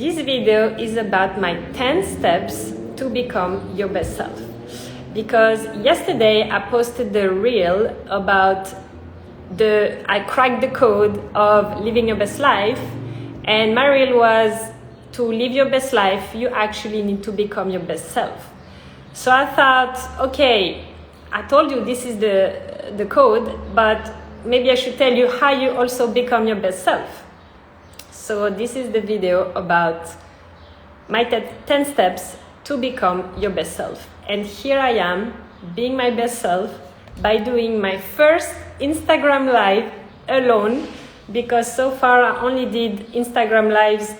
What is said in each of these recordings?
This video is about my 10 steps to become your best self. Because yesterday I posted the reel about I cracked the code of living your best life, and my reel was to live your best life, you actually need to become your best self. So I thought, okay, I told you this is the code, but maybe I should tell you how you also become your best self. So this is the video about my 10 steps to become your best self. And here I am, being my best self by doing my first Instagram live alone, because so far I only did Instagram lives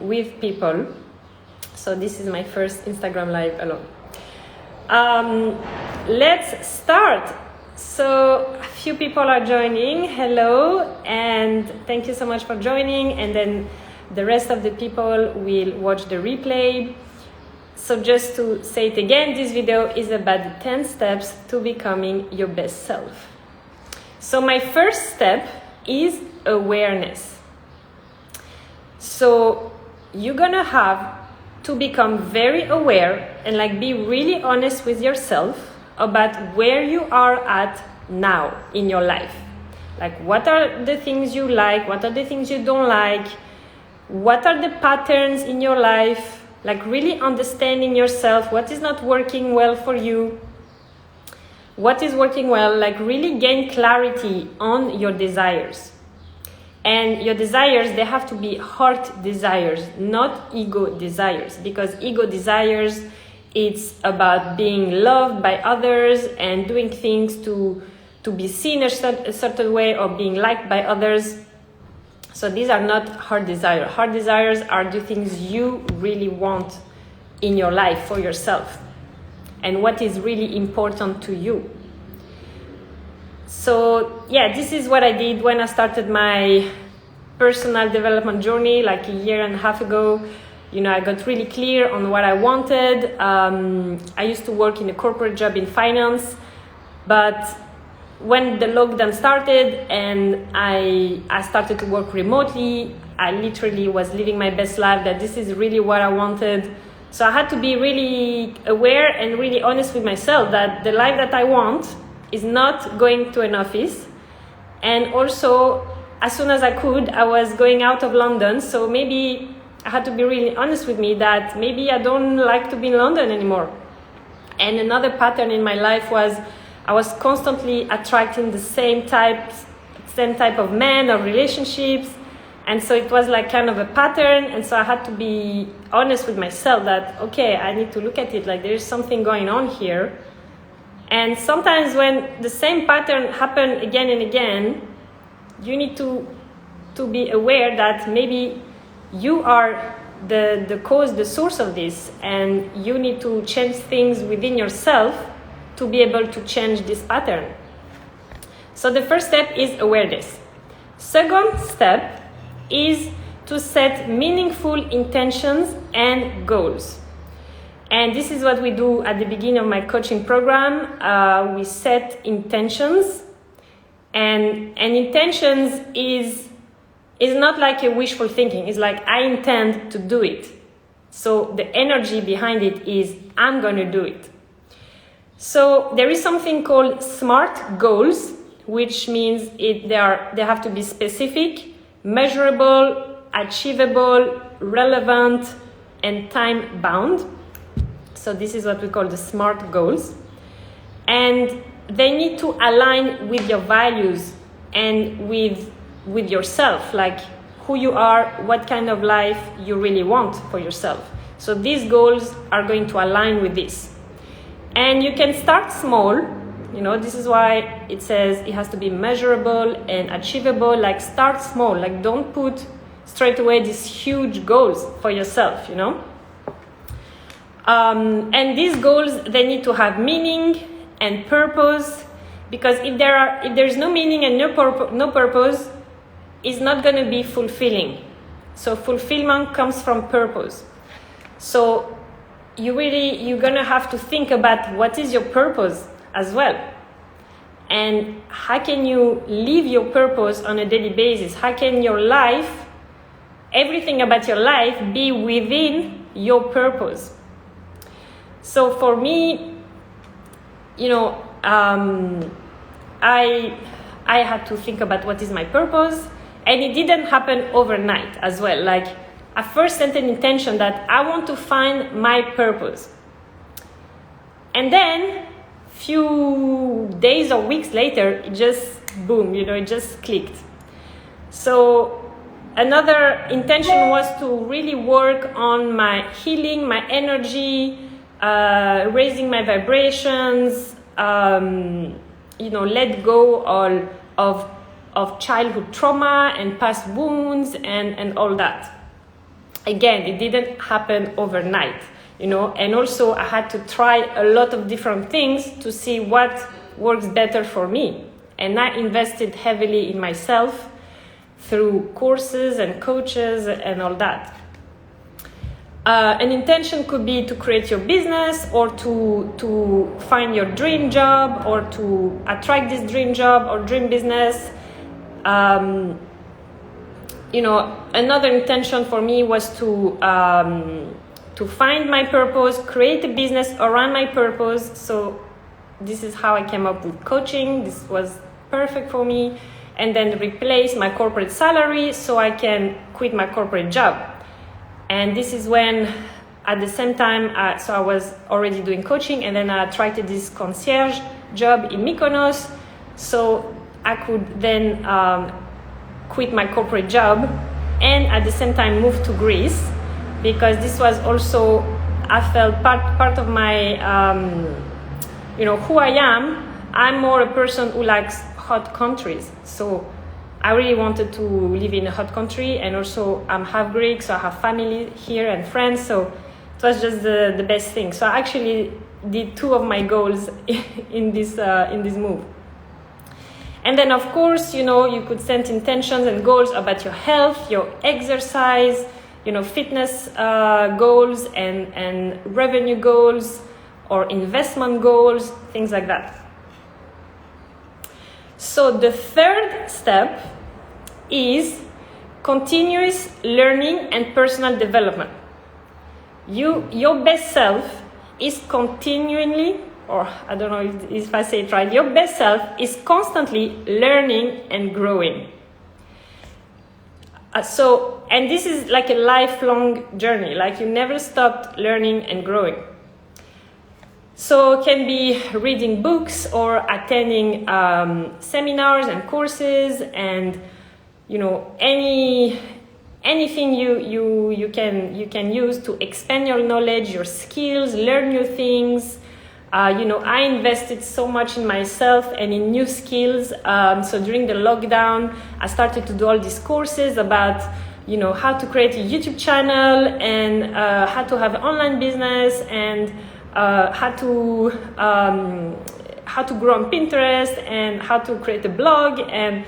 with people. So this is my first Instagram live alone. Let's start. So a few people are joining. Hello, and thank you so much for joining. And then the rest of the people will watch the replay. So just to say it again, this video is about the 10 steps to becoming your best self. So my first step is awareness. So you're gonna have to become very aware and be really honest with yourself about where you are at now in your life. What are the things you like? What are the things you don't like? What are the patterns in your life? Really understanding yourself, what is not working well for you, what is working well, really gain clarity on your desires. And your desires, they have to be heart desires, not ego desires, because ego desires, it's about being loved by others and doing things to be seen a certain way or being liked by others. So these are not heart desires. Heart desires are the things you really want in your life for yourself and what is really important to you. So yeah, this is what I did when I started my personal development journey a year and a half ago. I got really clear on what I wanted. I used to work in a corporate job in finance, but when the lockdown started and I started to work remotely, I literally was living my best life, that this is really what I wanted. So I had to be really aware and really honest with myself that the life that I want is not going to an office. And also, as soon as I could, I was going out of London. So maybe I had to be really honest with me that maybe I don't like to be in London anymore. And another pattern in my life was I was constantly attracting the same type of men or relationships. And so it was kind of a pattern. And so I had to be honest with myself that, okay, I need to look at it there is something going on here. And sometimes when the same pattern happen again and again, you need to be aware that maybe you are the cause, the source of this. And you need to change things within yourself to be able to change this pattern. So the first step is awareness. Second step is to set meaningful intentions and goals. And this is what we do at the beginning of my coaching program. We set intentions, and intentions is not a wishful thinking. It's I intend to do it. So the energy behind it is I'm going to do it. So there is something called SMART goals, which means they have to be specific, measurable, achievable, relevant, and time-bound. So this is what we call the SMART goals. And they need to align with your values and with yourself, who you are, what kind of life you really want for yourself. So these goals are going to align with this. And you can start small. This is why it says it has to be measurable and achievable. Start small. Don't put straight away these huge goals for yourself, And these goals, they need to have meaning and purpose, because if there's no meaning and no purpose, it's not going to be fulfilling. So fulfillment comes from purpose. So you're going to have to think about what is your purpose as well. And how can you live your purpose on a daily basis? How can your life everything about your life be within your purpose. So for me, I had to think about what is my purpose, and it didn't happen overnight as well. Like, I first set an intention that I want to find my purpose, and then few days or weeks later, it just boom, it just clicked. So another intention was to really work on my healing, my energy, raising my vibrations, let go of childhood trauma and past wounds and all that. Again, it didn't happen overnight, and also I had to try a lot of different things to see what works better for me. And I invested heavily in myself through courses and coaches and all that. An intention could be to create your business, or to find your dream job, or to attract this dream job or dream business. Another intention for me was to find my purpose, create a business around my purpose. So this is how I came up with coaching. This was perfect for me. And then replace my corporate salary so I can quit my corporate job. And this is when, at the same time, so I was already doing coaching, and then I attracted this concierge job in Mykonos, so I could then quit my corporate job and at the same time move to Greece, because this was also, I felt part of my, who I am. I'm more a person who likes hot countries, so I really wanted to live in a hot country, and also I'm half Greek, so I have family here and friends, so it was just the best thing. So I actually did 2 of my goals in this move. And then, of course, you could set intentions and goals about your health, your exercise, fitness goals and revenue goals or investment goals, things like that. So the third step is continuous learning and personal development. Your best self is continually, or I don't know if I say it right, your best self is constantly learning and growing. And this is like a lifelong journey, like you never stopped learning and growing. So it can be reading books or attending seminars and courses, and anything you can use to expand your knowledge, your skills, learn new things. I invested so much in myself and in new skills. So during the lockdown, I started to do all these courses about how to create a YouTube channel, and how to have an online business, and how to grow on Pinterest, and how to create a blog, and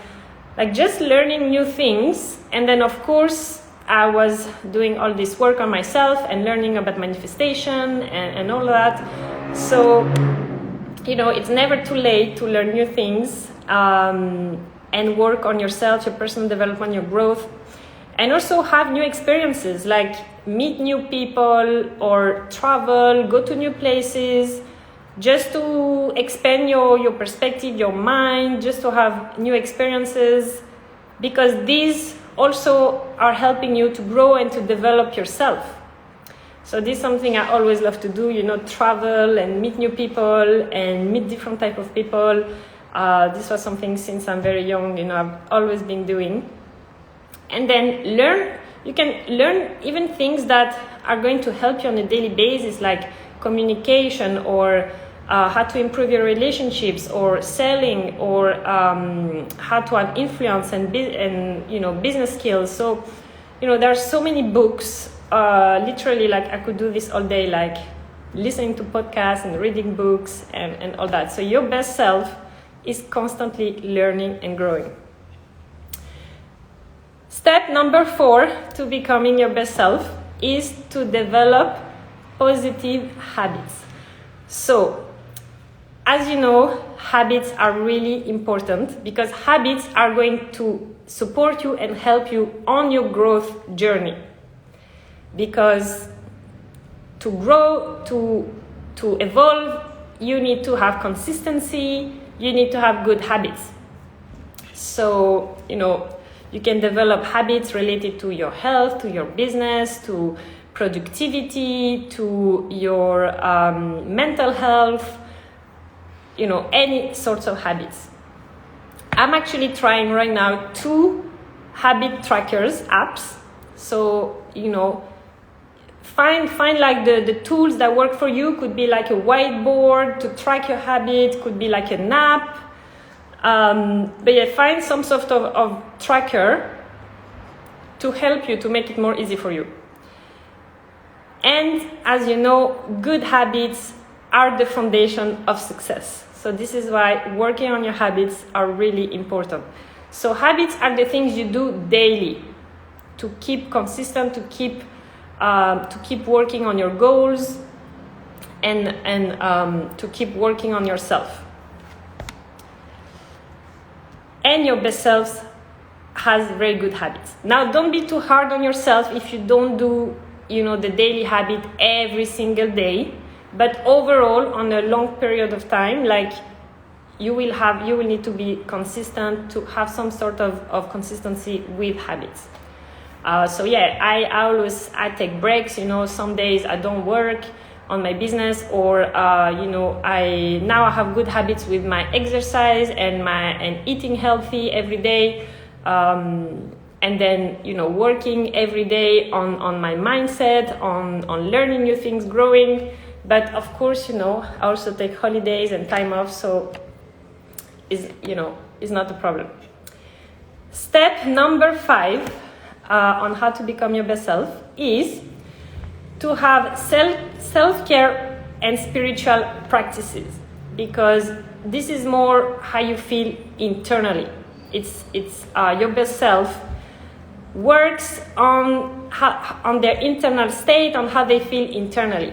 like just learning new things. And then of course I was doing all this work on myself and learning about manifestation and all that. So it's never too late to learn new things and work on yourself, your personal development, your growth, and also have new experiences, like meet new people or travel, go to new places, just to expand your perspective, your mind, just to have new experiences, because these also are helping you to grow and to develop yourself. So this is something I always love to do, travel and meet new people and meet different type of people. This was something since I'm very young, I've always been doing. And then you can learn even things that are going to help you on a daily basis, like communication, or how to improve your relationships, or selling, or how to have influence and business skills. So there are so many books. Literally, like I could do this all day, like listening to podcasts and reading books and all that. So your best self is constantly learning and growing. Step number 4 to becoming your best self is to develop positive habits. So, as you know, habits are really important, because habits are going to support you and help you on your growth journey. Because to grow, to evolve, you need to have consistency, you need to have good habits. So, you can develop habits related to your health, to your business, to productivity, to your mental health, any sorts of habits. I'm actually trying right now 2 habit trackers apps. So, find like the tools that work for you. Could be like a whiteboard to track your habit, could be like an app. But yeah, find some sort of tracker to help you, to make it more easy for you. And as you know, good habits are the foundation of success. So this is why working on your habits are really important. So habits are the things you do daily to keep consistent, to keep working on your goals, and to keep working on yourself. And your best self has very good habits. Now, don't be too hard on yourself if you don't do, the daily habit every single day. But overall, on a long period of time, like you will need to be consistent, to have some sort of consistency with habits. So yeah, I take breaks. Some days I don't work on my business, or I have good habits with my exercise and eating healthy every day, and then working every day on my mindset, on learning new things, growing. But of course, I also take holidays and time off, so is not a problem. Step number 5 on how to become your best self is to have self-care and spiritual practices, because this is more how you feel internally. It's your best self works on their internal state, on how they feel internally.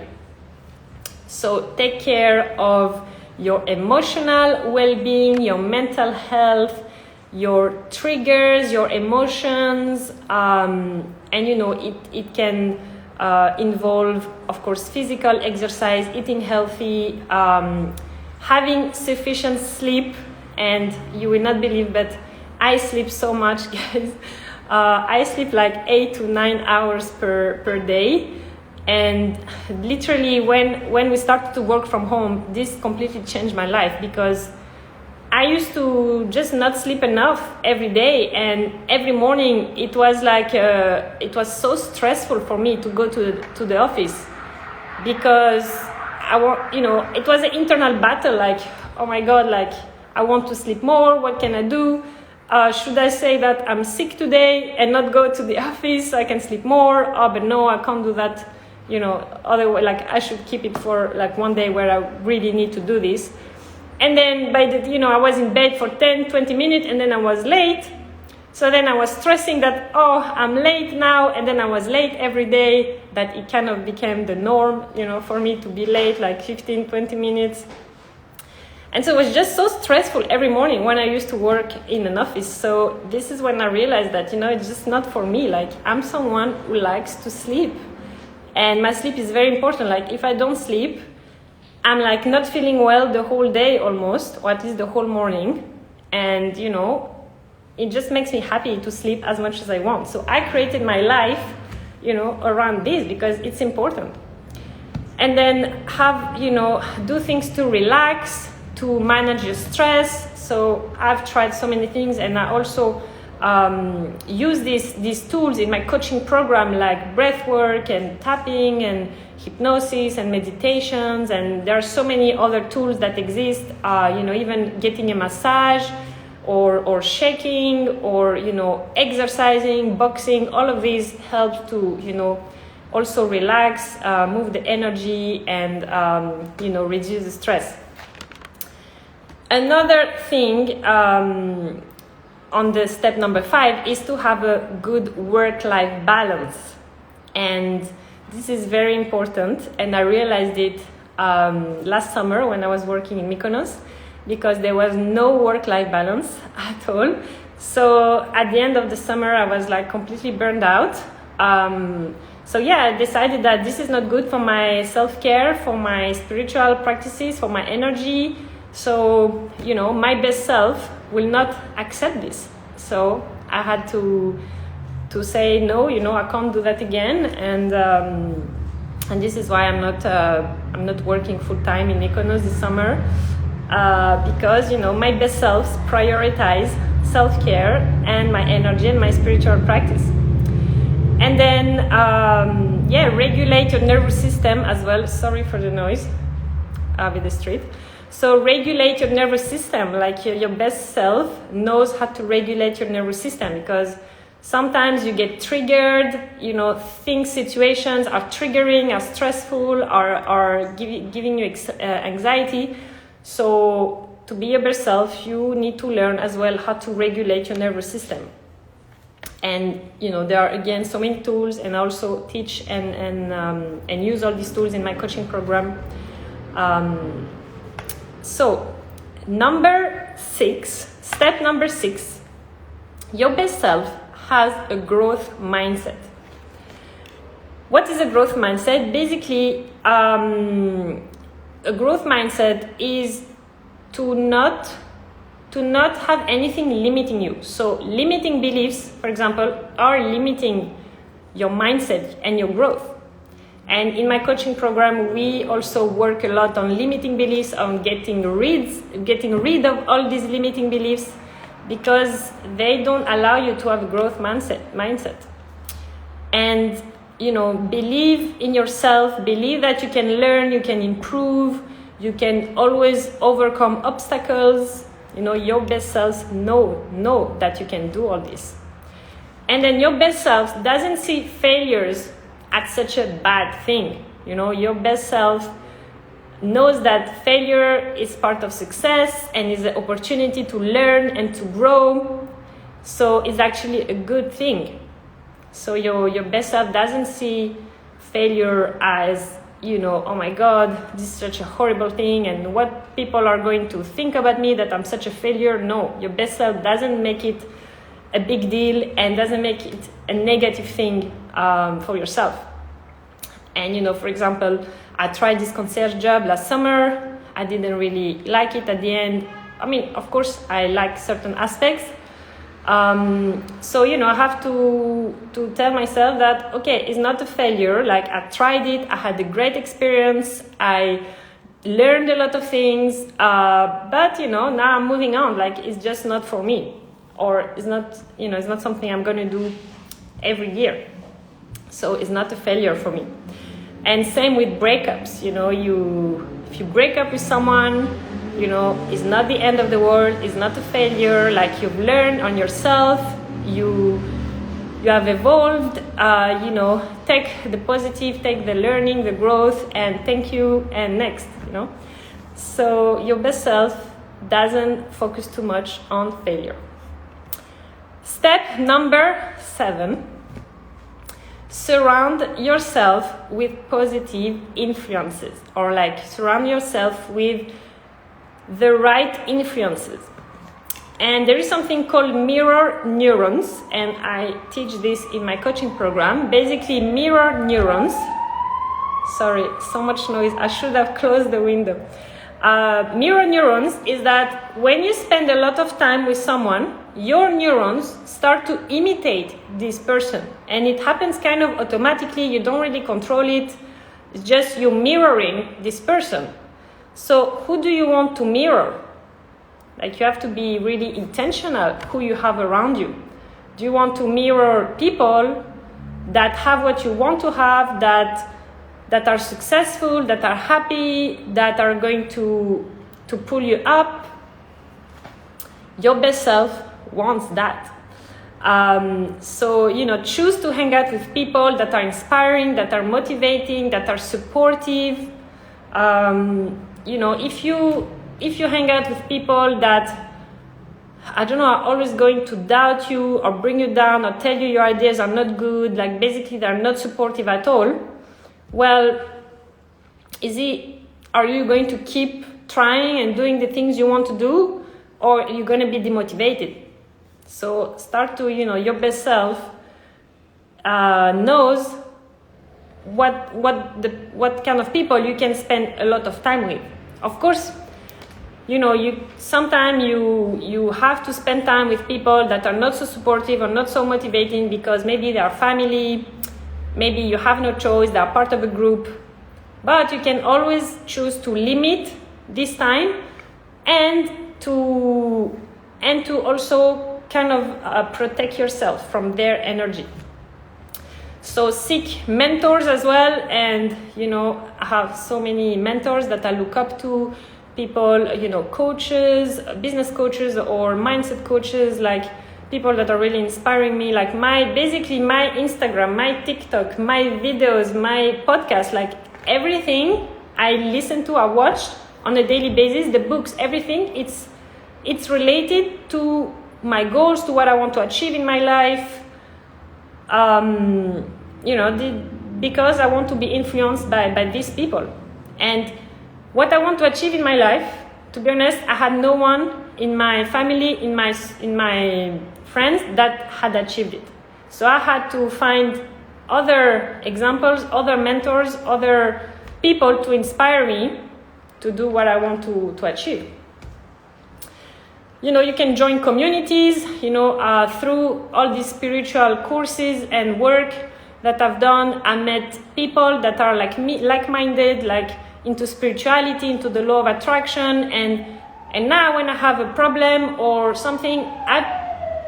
So take care of your emotional well-being, your mental health, your triggers, your emotions, and it can involve, of course, physical exercise, eating healthy, having sufficient sleep. And you will not believe, but I sleep so much, guys. I sleep like 8 to 9 hours per day. And literally, when we started to work from home, this completely changed my life, because I used to just not sleep enough every day, and every morning it was like it was so stressful for me to go to the office, because it was an internal battle. Like, oh my God, like I want to sleep more. What can I do? Should I say that I'm sick today and not go to the office so I can sleep more? Oh, but no, I can't do that. Otherwise, like I should keep it for like one day where I really need to do this. And then I was in bed for 10, 20 minutes, and then I was late. So then I was stressing that, oh, I'm late now. And then I was late every day, that it kind of became the norm, for me to be late like 15, 20 minutes. And so it was just so stressful every morning when I used to work in an office. So this is when I realized that, it's just not for me. Like, I'm someone who likes to sleep. And my sleep is very important. Like, if I don't sleep, I'm like not feeling well the whole day almost, or at least the whole morning. And, it just makes me happy to sleep as much as I want. So I created my life, around this, because it's important. And then do things to relax, to manage your stress. So I've tried so many things, and I also use these tools in my coaching program, like breath work and tapping and hypnosis and meditations. And there are so many other tools that exist, even getting a massage or shaking or exercising, boxing. All of these help to also relax, move the energy, and reduce the stress. Another thing on the step number 5 is to have a good work-life balance. And this is very important, and I realized it last summer when I was working in Mykonos, because there was no work-life balance at all. So at the end of the summer, I was like completely burned out. So yeah, I decided that this is not good for my self-care, for my spiritual practices, for my energy. So, you know, my best self will not accept this. So I had to say, no, you know, I can't do that again. And this is why I'm not working full-time in Mykonos this summer, because, you know, my best selves prioritize self-care and my energy and my spiritual practice. And then, regulate your nervous system as well. Sorry for the noise with the street. So regulate your nervous system, like your best self knows how to regulate your nervous system, because sometimes you get triggered, you know, situations are triggering, are stressful, are giving you anxiety. So to be your best self, you need to learn as well how to regulate your nervous system. And, you know, there are, again, so many tools, and I also teach and use all these tools in my coaching program. So step number 6, your best self has a growth mindset. What is a growth mindset? Basically, a growth mindset is to not have anything limiting you. So limiting beliefs, for example, are limiting your mindset and your growth. And in my coaching program, we also work a lot on limiting beliefs, on getting rid of all these limiting beliefs, because they don't allow you to have a growth mindset. And, you know, believe in yourself, believe that you can learn, you can improve, you can always overcome obstacles. You know, your best self know that you can do all this. And then your best self doesn't see failures as such a bad thing. You know, your best self knows that failure is part of success and is an opportunity to learn and to grow. So it's actually a good thing. So your best self doesn't see failure as, you know, oh my God, this is such a horrible thing, and what people are going to think about me, that I'm such a failure. No, your best self doesn't make it a big deal and doesn't make it a negative thing for yourself. And, you know, for example, I tried this concierge job last summer. I didn't really like it at the end. I mean, of course, I like certain aspects. So, you know, I have to tell myself that, okay, it's not a failure. Like, I tried it. I had a great experience. I learned a lot of things. But, you know, now I'm moving on. Like, it's just not for me. Or it's not, you know, it's not something I'm going to do every year. So it's not a failure for me. And same with breakups. You know, if you break up with someone, you know, it's not the end of the world. It's not a failure. Like, you've learned on yourself. You have evolved. You know, take the positive, take the learning, the growth, and thank you, and next, you know. So your best self doesn't focus too much on failure. Step number 7. Surround yourself with positive influences, or like surround yourself with the right influences. And there is something called mirror neurons, and I teach this in my coaching program. Basically, mirror neurons, sorry, so much noise, I should have closed the window. Mirror neurons is that when you spend a lot of time with someone, your neurons start to imitate this person, and it happens kind of automatically. You don't really control it. It's just you mirroring this person. So who do you want to mirror? Like, you have to be really intentional who you have around you. Do you want to mirror people that have what you want to have, that are successful, that are happy, that are going to pull you up? Your best self wants that. So, you know, choose to hang out with people that are inspiring, that are motivating, that are supportive. You know, if you hang out with people that, I don't know, are always going to doubt you or bring you down or tell you your ideas are not good, like basically they're not supportive at all, well, are you going to keep trying and doing the things you want to do, or you're going to be demotivated. So start to, your best self knows what kind of people you can spend a lot of time with. Of course, sometimes you have to spend time with people that are not so supportive or not so motivating, because maybe they are family, maybe you have no choice, they are part of a group. But you can always choose to limit this time and to also kind of protect yourself from their energy. So seek mentors as well, and I have so many mentors that I look up to, people, coaches, business coaches or mindset coaches, like people that are really inspiring me, like my Instagram, my TikTok, my videos, my podcast, like everything I listen to, I watch on a daily basis, the books, everything, it's related to my goals, to what I want to achieve in my life, because I want to be influenced by these people. And what I want to achieve in my life, to be honest, I had no one in my family, in my friends that had achieved it. So I had to find other examples, other mentors, other people to inspire me to do what I want to achieve. You can join communities, through all these spiritual courses and work that I've done. I met people that are like me, like-minded, like into spirituality, into the law of attraction. And now when I have a problem or something, I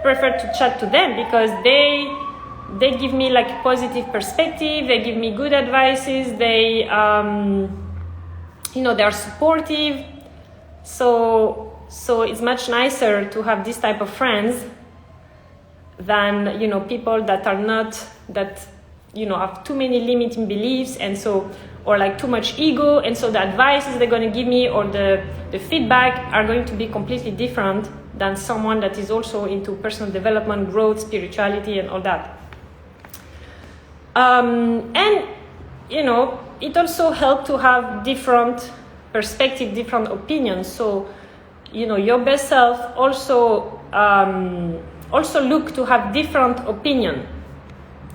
prefer to chat to them, because they give me like positive perspective, they give me good advices, they are supportive. So it's much nicer to have this type of friends than people that are not, that have too many limiting beliefs, and so, or like too much ego, and so the advices they're going to give me or the feedback are going to be completely different than someone that is also into personal development, growth, spirituality, and all that. And it also helped to have different perspective, different opinions. So your best self also look to have different opinion.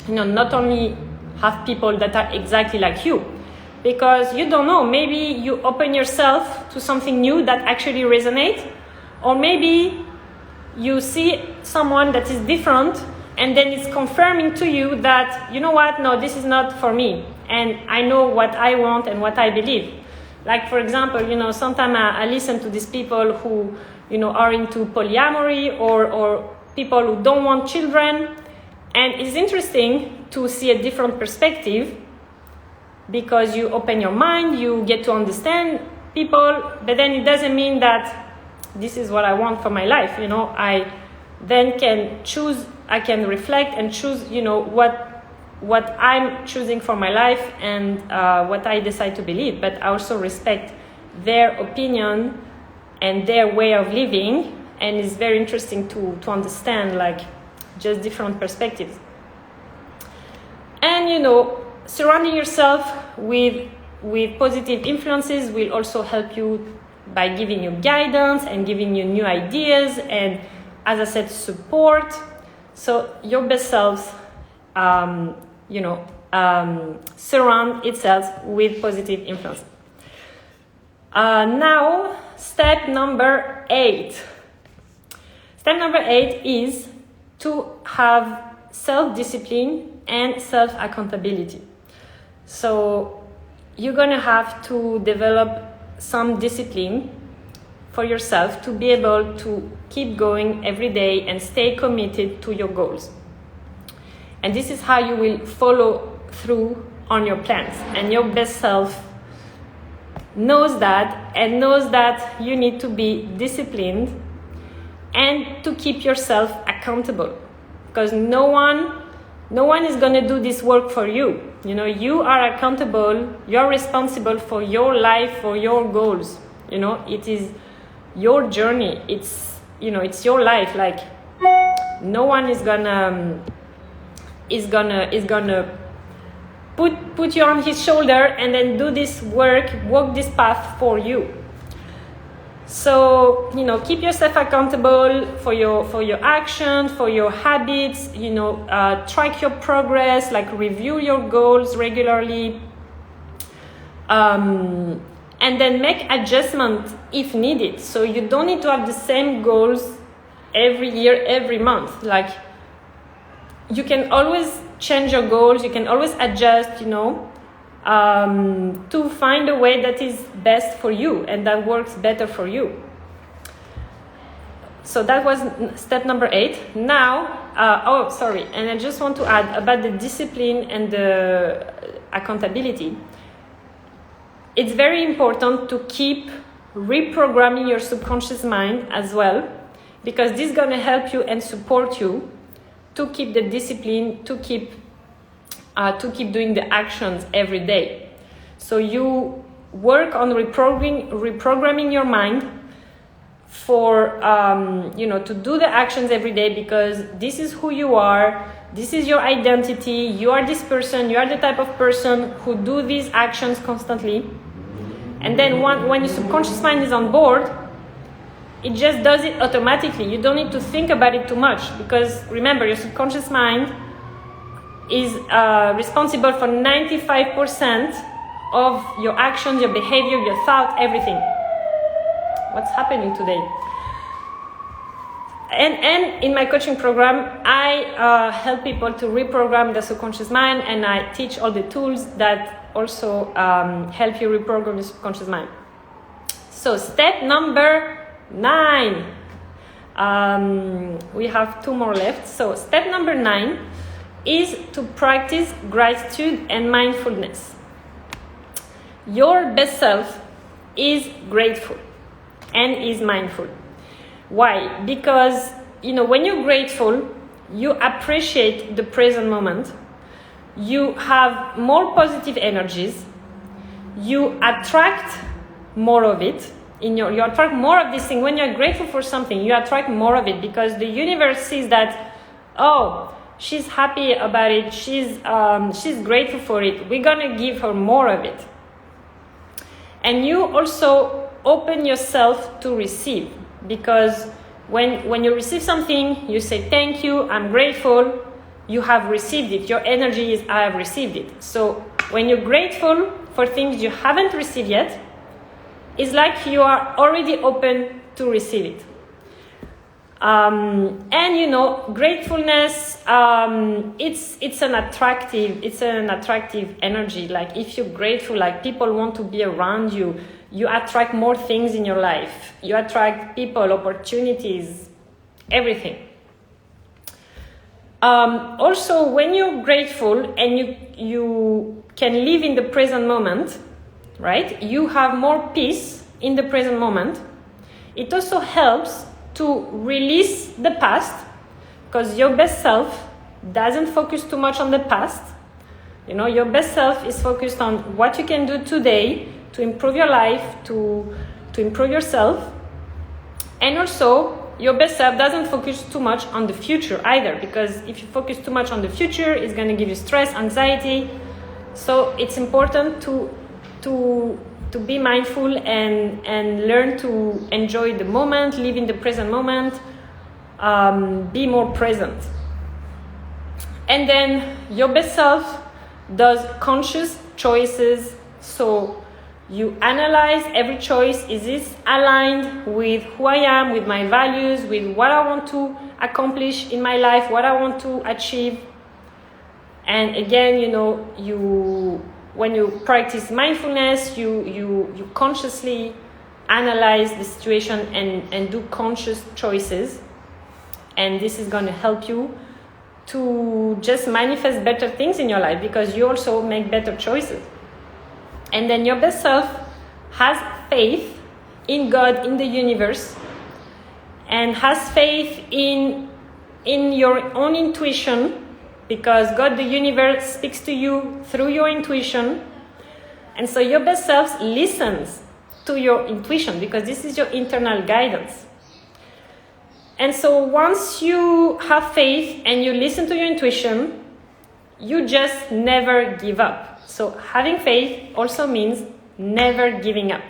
Not only have people that are exactly like you, because you don't know, maybe you open yourself to something new that actually resonates, or maybe you see someone that is different, and then it's confirming to you that, no, this is not for me, and I know what I want and what I believe. Like, for example, sometimes I listen to these people who, are into polyamory or people who don't want children. And it's interesting to see a different perspective, because you open your mind, you get to understand people, but then it doesn't mean that this is what I want for my life. I then can choose, I can reflect and choose, what I'm choosing for my life and what I decide to believe. But I also respect their opinion and their way of living, and it's very interesting to understand like just different perspectives. And surrounding yourself with positive influences will also help you by giving you guidance and giving you new ideas, and as I said, support. So your best self surround itself with positive influence. Now, step number 8. Step number 8 is to have self-discipline and self-accountability. So you're going to have to develop some discipline for yourself to be able to keep going every day and stay committed to your goals. And this is how you will follow through on your plans. And your best self knows that, and knows that you need to be disciplined and to keep yourself accountable, because no one is going to do this work for you. You are accountable, you're responsible for your life, for your goals. It is your journey, it's your life. Like, no one is gonna put you on his shoulder and then do this work, walk this path for you. So, keep yourself accountable for your actions, for your habits, track your progress, like review your goals regularly. And then make adjustments if needed. So you don't need to have the same goals every year, every month. Like, you can always change your goals, you can always adjust, to find a way that is best for you and that works better for you. So that was step number 8. Now, and I just want to add about the discipline and the accountability. It's very important to keep reprogramming your subconscious mind as well, because this is going to help you and support you to keep the discipline, to keep doing the actions every day. So you work on reprogramming your mind for to do the actions every day, because this is who you are, this is your identity, you are this person, you are the type of person who do these actions constantly. And then when your subconscious mind is on board, it just does it automatically. You don't need to think about it too much, because remember, your subconscious mind is responsible for 95% of your actions, your behavior, your thought, everything. What's happening today? And in my coaching program, I help people to reprogram the subconscious mind, and I teach all the tools that also help you reprogram the subconscious mind. So step number 9. We have 2 more left. So step number 9 is to practice gratitude and mindfulness. Your best self is grateful and is mindful. Why? Because, when you're grateful, you appreciate the present moment, you have more positive energies, you attract more of it, you attract more of this thing. When you're grateful for something, you attract more of it, because the universe sees that, oh, she's happy about it, she's grateful for it, we're gonna give her more of it. And you also open yourself to receive, because when you receive something, you say thank you, I'm grateful, you have received it. Your energy is I have received it. So when you're grateful for things you haven't received yet, it's like you are already open to receive it. And gratefulness, it's an attractive energy. Like, if you're grateful, like, people want to be around you. You attract more things in your life. You attract people, opportunities, everything. Also, when you're grateful and you can live in the present moment, right? You have more peace in the present moment. It also helps to release the past, because your best self doesn't focus too much on the past. Your best self is focused on what you can do today to improve your life, to improve yourself. And also, your best self doesn't focus too much on the future either, because if you focus too much on the future, it's going to give you stress, anxiety. So it's important to be mindful and learn to enjoy the moment, live in the present moment, be more present. And then your best self does conscious choices. So you analyze every choice. Is this aligned with who I am, with my values, with what I want to accomplish in my life, what I want to achieve? And again, when you practice mindfulness, you consciously analyze the situation and do conscious choices. And this is going to help you to just manifest better things in your life, because you also make better choices. And then your best self has faith in God, in the universe, and has faith in your own intuition, because God, the universe, speaks to you through your intuition. And so your best self listens to your intuition, because this is your internal guidance. And so once you have faith and you listen to your intuition, you just never give up. So having faith also means never giving up.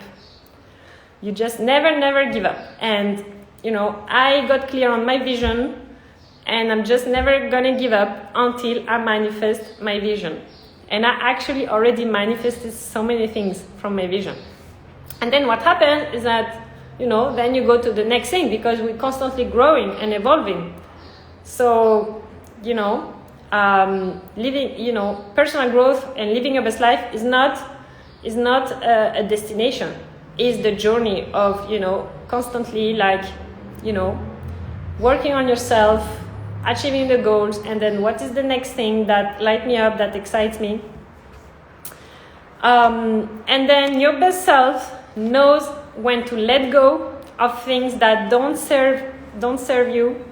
You just never give up. And, I got clear on my vision, and I'm just never gonna give up until I manifest my vision. And I actually already manifested so many things from my vision. And then what happened is that, then you go to the next thing, because we're constantly growing and evolving. So, living, personal growth and living your best life is not a destination. It's the journey of, constantly working on yourself, achieving the goals, and then what is the next thing that lights me up, that excites me. And then your best self knows when to let go of things that don't serve you,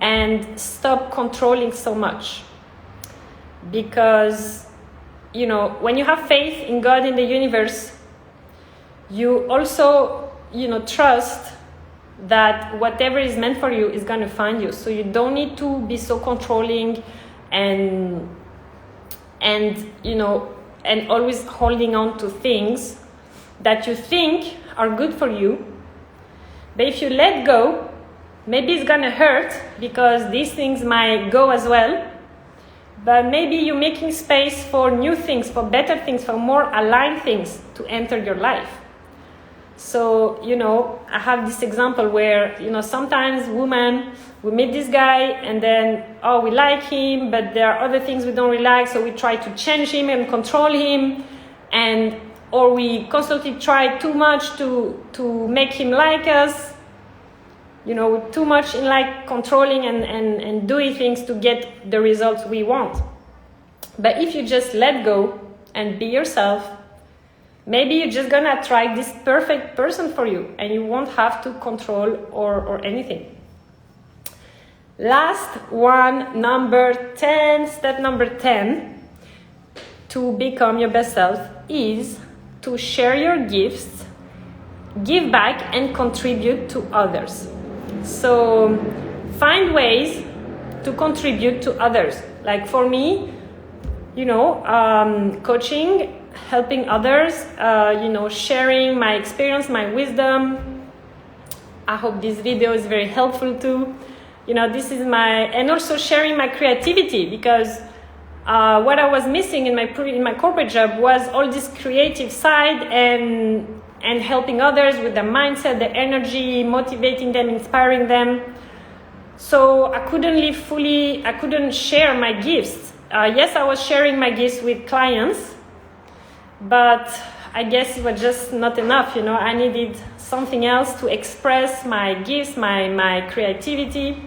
and stop controlling so much. Because, when you have faith in God, in the universe, you also, trust that whatever is meant for you is going to find you. So you don't need to be so controlling and always holding on to things that you think are good for you. But if you let go, maybe it's gonna hurt, because these things might go as well. But maybe you're making space for new things, for better things, for more aligned things to enter your life. So, I have this example where, sometimes women, we meet this guy and then, we like him, but there are other things we don't really like, so we try to change him and control him, or we constantly try too much to make him like us. Too much in controlling and doing things to get the results we want. But if you just let go and be yourself, maybe you're just gonna attract this perfect person for you, and you won't have to control or anything. Last one, number 10, step number 10 to become your best self is to share your gifts, give back, and contribute to others. So find ways to contribute to others. Like for me, coaching, helping others, sharing my experience, my wisdom. I hope this video is very helpful too. This is and also sharing my creativity, because what I was missing in my corporate job was all this creative side and helping others with their mindset, their energy, motivating them, inspiring them. So I couldn't live fully, I couldn't share my gifts. Yes, I was sharing my gifts with clients, but I guess it was just not enough. I needed something else to express my gifts, my creativity.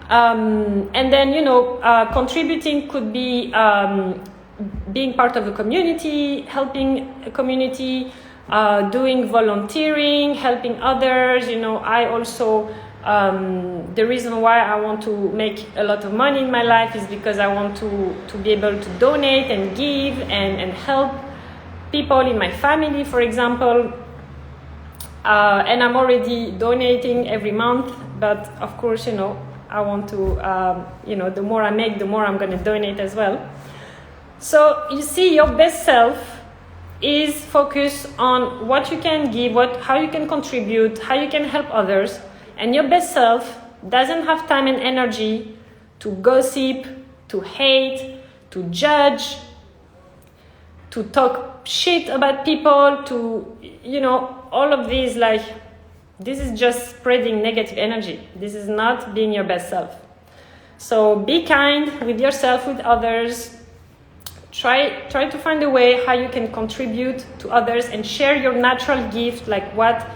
And then, contributing could be being part of a community, helping a community, doing volunteering, helping others. I also, the reason why I want to make a lot of money in my life is because I want to be able to donate and give and help people in my family, for example. And I'm already donating every month, but of course, I want to, the more I make, the more I'm going to donate as well. So you see, your best self is focused on what you can give, how you can contribute, how you can help others. And your best self doesn't have time and energy to gossip, to hate, to judge, to talk shit about people, to, all of these, this is just spreading negative energy. This is not being your best self. So be kind with yourself, with others. Try to find a way how you can contribute to others and share your natural gift, like what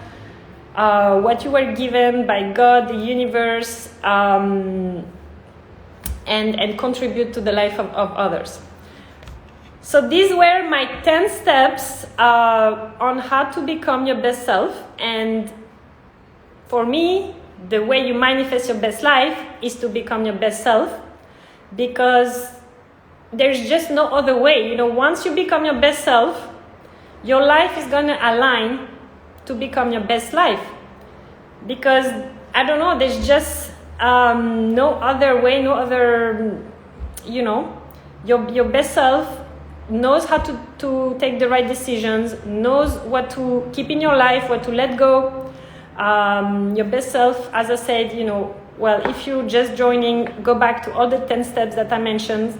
you were given by God, the universe, and contribute to the life of others. So these were my 10 steps on how to become your best self. And for me, the way you manifest your best life is to become your best self, because there's just no other way. Once you become your best self, your life is going to align to become your best life. Because, I don't know, there's just no other way, no other, your best self knows how to take the right decisions, knows what to keep in your life, what to let go. Your best self, as I said, well, if you're just joining, go back to all the 10 steps that I mentioned.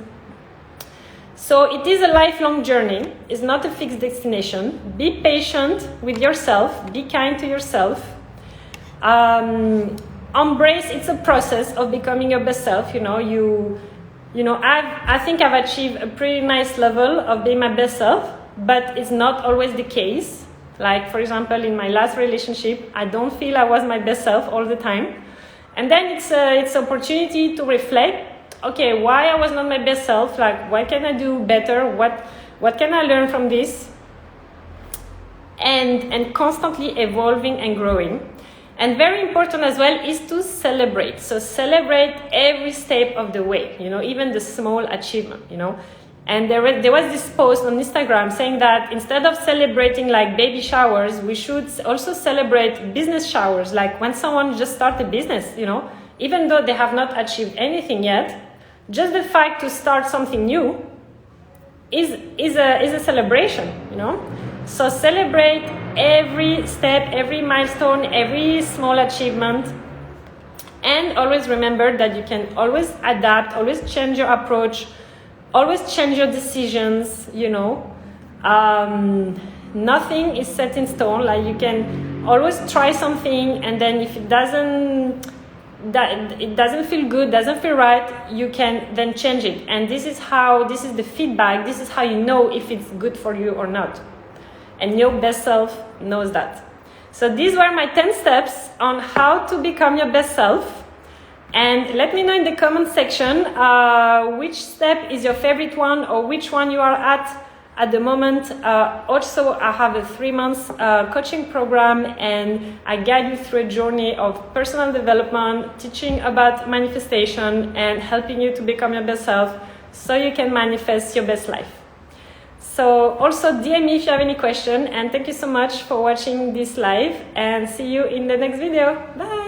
So it is a lifelong journey. It's not a fixed destination. Be patient with yourself. Be kind to yourself. Embrace, it's a process of becoming your best self. I think I've achieved a pretty nice level of being my best self, but it's not always the case. Like, for example, in my last relationship, I don't feel I was my best self all the time. And then it's opportunity to reflect, okay, why I was not my best self? Like, what can I do better? What can I learn from this? And constantly evolving and growing. And very important as well is to celebrate. So celebrate every step of the way, even the small achievement, And there was this post on Instagram saying that instead of celebrating like baby showers, we should also celebrate business showers. Like when someone just started a business, even though they have not achieved anything yet, just the fact to start something new is a celebration, So celebrate every step, every milestone, every small achievement. And always remember that you can always adapt, always change your approach, always change your decisions, Nothing is set in stone. Like you can always try something, and then if it doesn't feel good, doesn't feel right, you can then change it. And this is the feedback, this is how you know if it's good for you or not. And your best self knows that. So these were my 10 steps on how to become your best self. And let me know in the comment section which step is your favorite one, or which one you are at the moment. Also, I have a 3-month coaching program, and I guide you through a journey of personal development, teaching about manifestation, and helping you to become your best self so you can manifest your best life. So also DM me if you have any question, and thank you so much for watching this live, and see you in the next video. Bye!